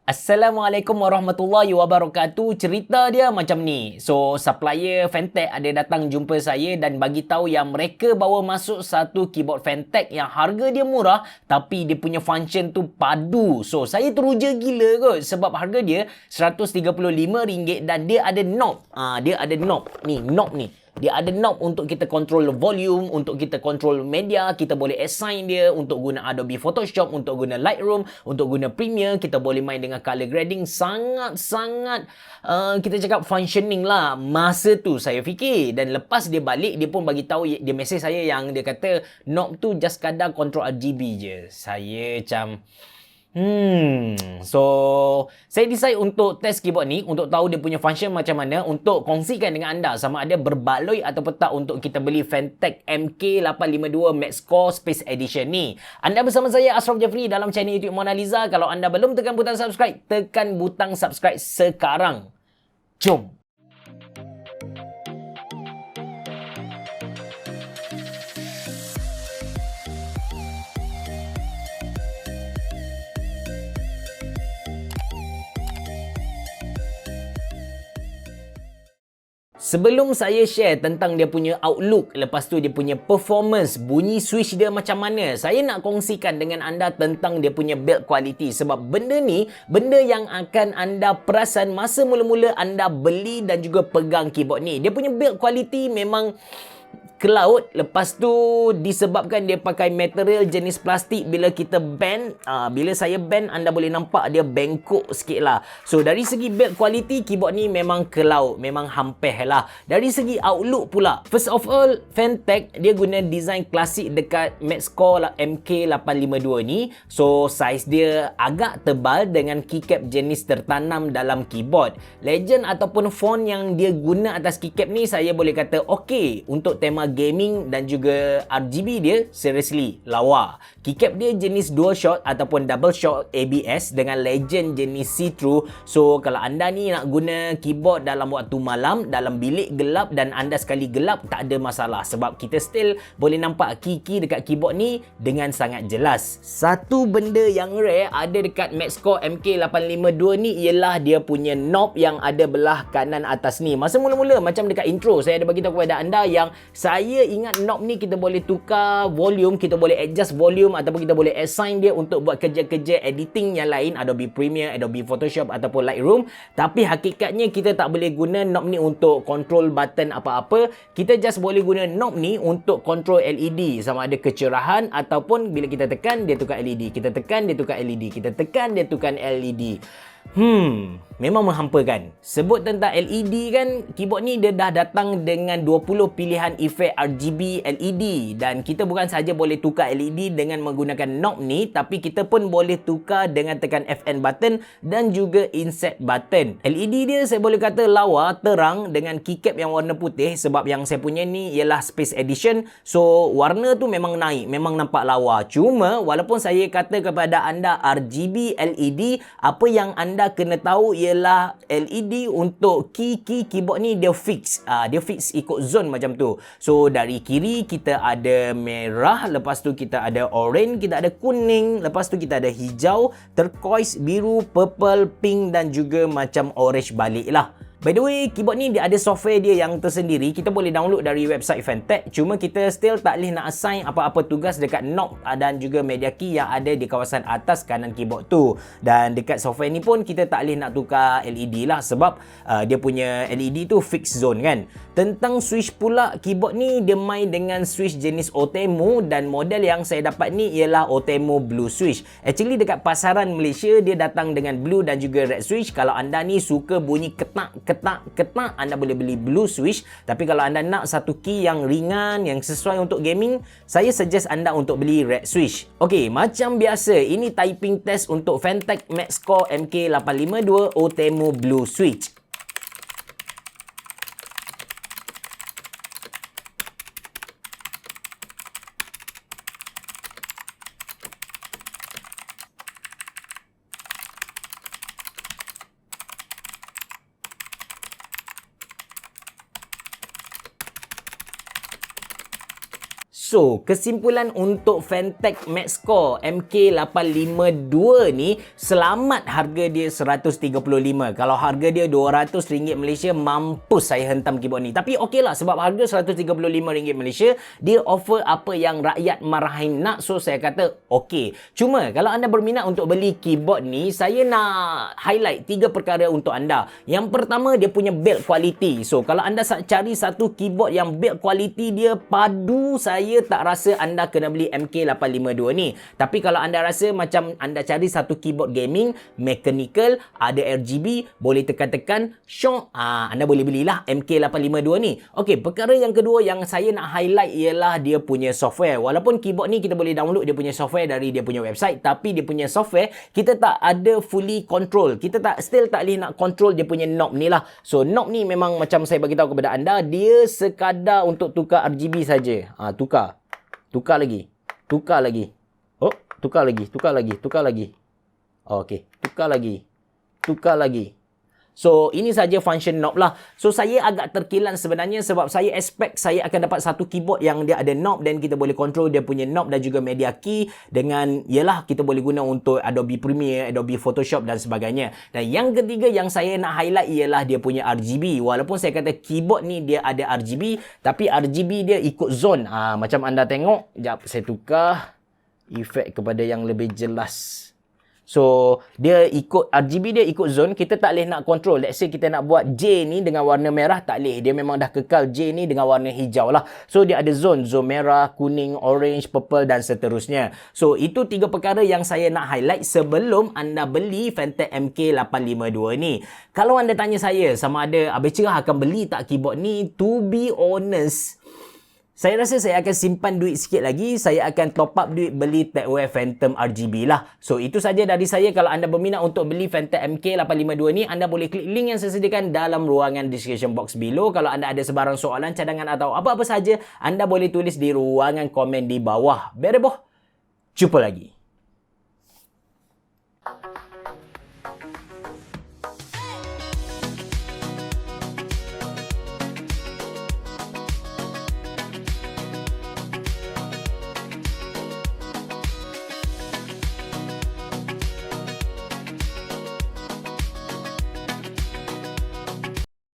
Assalamualaikum warahmatullahi wabarakatuh. Cerita dia macam ni. So, supplier Fantech ada datang jumpa saya dan bagi tahu yang mereka bawa masuk satu keyboard Fantech yang harga dia murah tapi dia punya function tu padu. So, saya teruja gila kot sebab harga dia RM135 dan dia ada knob. Dia ada knob. Ni, knob ni. Dia ada knob untuk kita control volume, untuk kita control media, kita boleh assign dia untuk guna Adobe Photoshop, untuk guna Lightroom, untuk guna Premiere, kita boleh main dengan color grading. Sangat-sangat kita cakap functioning lah masa tu saya fikir. Dan lepas dia balik, dia pun bagi tahu, dia mesej saya yang dia kata knob tu just kadar control RGB je. Saya macam So, saya decide untuk test keyboard ni untuk tahu dia punya function macam mana, untuk kongsikan dengan anda sama ada berbaloi atau tak untuk kita beli Fantech MK852 Max Core Space Edition ni. Anda bersama saya Ashraf Jeffrey dalam channel YouTube Mona Lisa. Kalau anda belum tekan butang subscribe, tekan butang subscribe sekarang. Jom. Sebelum saya share tentang dia punya outlook, lepas tu dia punya performance, bunyi switch dia macam mana, saya nak kongsikan dengan anda tentang dia punya build quality. Sebab benda ni, benda yang akan anda perasan masa mula-mula anda beli dan juga pegang keyboard ni. Dia punya build quality memang ke laut. Lepas tu disebabkan dia pakai material jenis plastik, bila kita bend, bila saya bend, anda boleh nampak dia bengkok sikit lah. So dari segi build quality, keyboard ni memang ke laut, memang hampir lah. Dari segi outlook pula, first of all, Fantech dia guna design klasik dekat Max Core MK852 ni. So saiz dia agak tebal dengan keycap jenis tertanam dalam keyboard. Legend ataupun font yang dia guna atas keycap ni, saya boleh kata okey untuk tema gaming dan juga RGB dia seriously lawa. Keycap dia jenis dual shot ataupun double shot ABS dengan Legend jenis see-through. So kalau anda ni nak guna keyboard dalam waktu malam, dalam bilik gelap dan anda sekali gelap, tak ada masalah sebab kita still boleh nampak key-key dekat keyboard ni dengan sangat jelas. Satu benda yang rare ada dekat Max Core MK852 ni ialah dia punya knob yang ada belah kanan atas ni. Masa mula-mula macam dekat intro saya ada bagi tahu kepada anda yang saya ingat knob ni kita boleh tukar volume, kita boleh adjust volume ataupun kita boleh assign dia untuk buat kerja-kerja editing yang lain, Adobe Premiere, Adobe Photoshop ataupun Lightroom. Tapi hakikatnya kita tak boleh guna knob ni untuk control button apa-apa. Kita just boleh guna knob ni untuk control LED, sama ada kecerahan ataupun bila kita tekan dia tukar LED, kita tekan dia tukar LED, kita tekan dia tukar LED. Memang menghampakan. Sebut tentang LED kan, keyboard ni dia dah datang dengan 20 pilihan efek RGB LED dan kita bukan saja boleh tukar LED dengan menggunakan knob ni, tapi kita pun boleh tukar dengan tekan FN button dan juga insert button. LED dia saya boleh kata lawa, terang dengan keycap yang warna putih sebab yang saya punya ni ialah Space Edition. So warna tu memang naik, memang nampak lawa. Cuma walaupun saya kata kepada anda RGB LED, apa yang anda kena tahu ialah LED untuk keyboard ni dia fix. Dia fix ikut zone macam tu. So dari kiri kita ada merah, lepas tu kita ada orange, kita ada kuning, lepas tu kita ada hijau, turquoise, biru, purple, pink dan juga macam orange balik lah. By the way, keyboard ni dia ada software dia yang tersendiri. Kita boleh download dari website Fantech. Cuma kita still tak boleh nak assign apa-apa tugas dekat knob dan juga media key yang ada di kawasan atas kanan keyboard tu. Dan dekat software ni pun kita tak boleh nak tukar LED lah sebab dia punya LED tu fixed zone kan. Tentang switch pula, keyboard ni dia main dengan switch jenis Otemo dan model yang saya dapat ni ialah Otemo Blue Switch. Actually dekat pasaran Malaysia dia datang dengan blue dan juga red switch. Kalau anda ni suka bunyi ketak, anda boleh beli blue switch. Tapi kalau anda nak satu key yang ringan, yang sesuai untuk gaming, saya suggest anda untuk beli red switch. Okey, macam biasa, ini typing test untuk Fantech Max Core MK852 Otemo Blue Switch. So, kesimpulan untuk Fantech Max Core MK852 ni, selamat harga dia 135. Kalau harga dia RM200 Malaysia, mampus saya hentam keyboard ni. Tapi okey lah, sebab harga RM135 Malaysia, dia offer apa yang rakyat marahin nak. So, saya kata okey. Cuma, kalau anda berminat untuk beli keyboard ni, saya nak highlight 3 perkara untuk anda. Yang pertama, dia punya build quality. So, kalau anda cari satu keyboard yang build quality dia padu, saya tak rasa anda kena beli MK852 ni. Tapi kalau anda rasa macam anda cari satu keyboard gaming, mechanical, ada RGB, boleh tekan-tekan, syok, anda boleh belilah MK852 ni. Okey, perkara yang kedua yang saya nak highlight ialah dia punya software. Walaupun keyboard ni kita boleh download dia punya software dari dia punya website, tapi dia punya software kita tak ada fully control. Kita still tak boleh nak control dia punya knob ni lah. So knob ni memang macam saya bagi tahu kepada anda, dia sekadar untuk tukar RGB saja. Tukar lagi. Oh, tukar lagi. Okey, tukar lagi. So, ini saja function knob lah. So, saya agak terkilan sebenarnya sebab saya expect saya akan dapat satu keyboard yang dia ada knob dan kita boleh control dia punya knob dan juga media key dengan, yalah, kita boleh guna untuk Adobe Premiere, Adobe Photoshop dan sebagainya. Dan yang ketiga yang saya nak highlight ialah dia punya RGB. Walaupun saya kata keyboard ni dia ada RGB, tapi RGB dia ikut zone. Macam anda tengok, sekejap saya tukar efek kepada yang lebih jelas. So, dia ikut RGB dia ikut zone. Kita tak boleh nak control. Let's say kita nak buat J ni dengan warna merah, tak boleh. Dia memang dah kekal J ni dengan warna hijau lah. So, dia ada zone. Zone merah, kuning, orange, purple dan seterusnya. So, itu 3 perkara yang saya nak highlight sebelum anda beli Fantech MK852 ni. Kalau anda tanya saya sama ada Abang Cerah akan beli tak keyboard ni, to be honest, saya rasa saya akan simpan duit sikit lagi. Saya akan top up duit beli TechWare Phantom RGB lah. So, itu saja dari saya. Kalau anda berminat untuk beli Fantech MK852 ni, anda boleh klik link yang saya sediakan dalam ruangan description box below. Kalau anda ada sebarang soalan, cadangan atau apa-apa saja, anda boleh tulis di ruangan komen di bawah. Bereboh. Jumpa lagi.